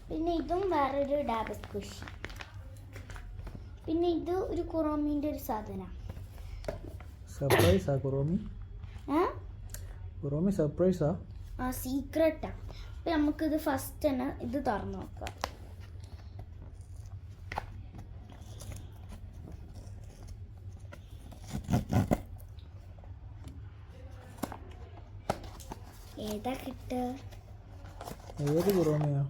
പിന്നെ ഇതും വേറൊരു ഡാബസ് കുഷി. പിന്നെ ഇത് ഒരു കുറോമിൻ്റെ ഒരു സാധനം. സർപ്രൈസാ കുറോമി? കുറോമി സർപ്രൈസാ? ആ സീക്രട്ടാ. അപ്പം നമുക്കിത് ഫസ്റ്റ് തന്നെ ഇത് തുറന്നു നോക്കാം. ഏതാ കിട്ടുക? ഏത് കുറോമിയാ?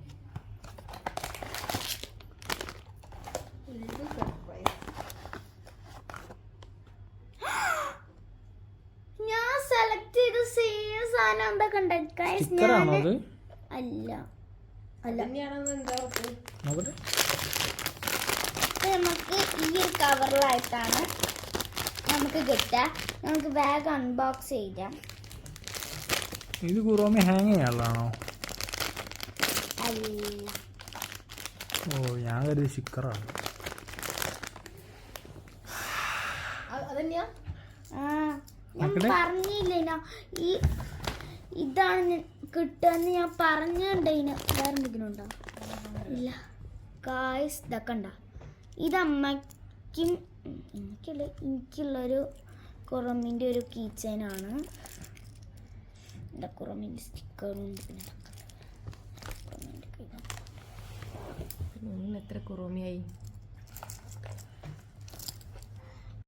ഞാൻ സെലക്ട് ചെയ്ത സെയിം സാധനം എന്താ കണ്ടത്? അല്ല അല്ല നോക്കട്ടെ. നമുക്ക് ഈ ഒരു കവറിലായിട്ടാണ് നമുക്ക് കിട്ടുക. നമുക്ക് ബാഗ് അൺബോക്സ് ചെയ്യാം. ഇത് കുറോമി ഹാങ് ചെയ്യാനുള്ളതാണോ? അല്ല. ഓ ഞാൻ കരുതി സ്റ്റിക്കറാണ്. ഞാൻ പറഞ്ഞില്ല ഈ ഇതാണ് കിട്ടുകയെന്ന് ഞാൻ പറഞ്ഞിട്ടുണ്ടതിന്. വേറെ എന്തെങ്കിലും ഉണ്ടോ? ഇല്ല ഗായ്സ്, ഇതൊക്കെ ഉണ്ടോ? ഇത് അമ്മയ്ക്കും എനിക്കുള്ളൊരു കുറമിൻ്റെ ഒരു കീ ചെയിനാണ്. കുറമിൻ്റെ സ്റ്റിക്കറും. എത്ര കുറോമിയായി?